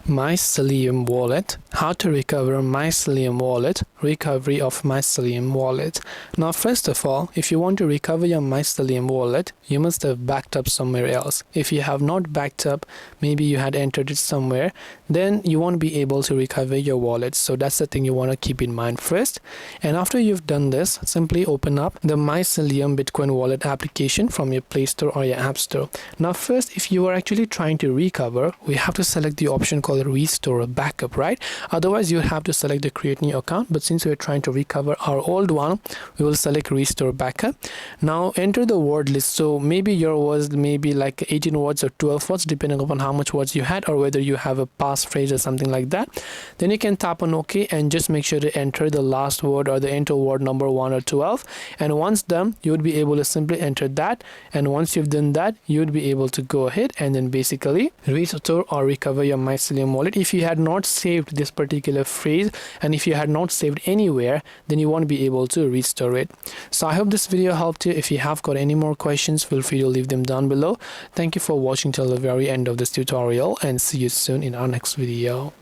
MyCelium wallet. How to recover MyCelium wallet. Recovery of MyCelium wallet. Now first of all, if you want to recover your MyCelium wallet, you must have backed up somewhere else. If you have not backed up, maybe you had entered it somewhere, then you won't be able to recover your wallet. So that's the thing you want to keep in mind first. And after you've done this, simply open up the MyCelium Bitcoin wallet application from your Play Store or your App Store. Now first, if you are actually trying to recover, we have to select the option called restore or backup, right? Otherwise you have to select the create new account, but since we're trying to recover our old one, we will select restore backup. Now enter the word list. So maybe your was maybe like 18 words or 12 words depending upon how much words you had, or whether you have a passphrase or something like that. Then you can tap on OK and just make sure to enter the last word or the enter word number 1 or 12, and once done you would be able to simply enter that, and once you've done that you would be able to go ahead and then basically restore or recover your MyCelium wallet. If you had not saved this particular phrase and if you had not saved anywhere, then you won't be able to restore it. So I hope this video helped you. If you have got any more questions, feel free to leave them down below. Thank you for watching till the very end of this tutorial, and see you soon in our next video.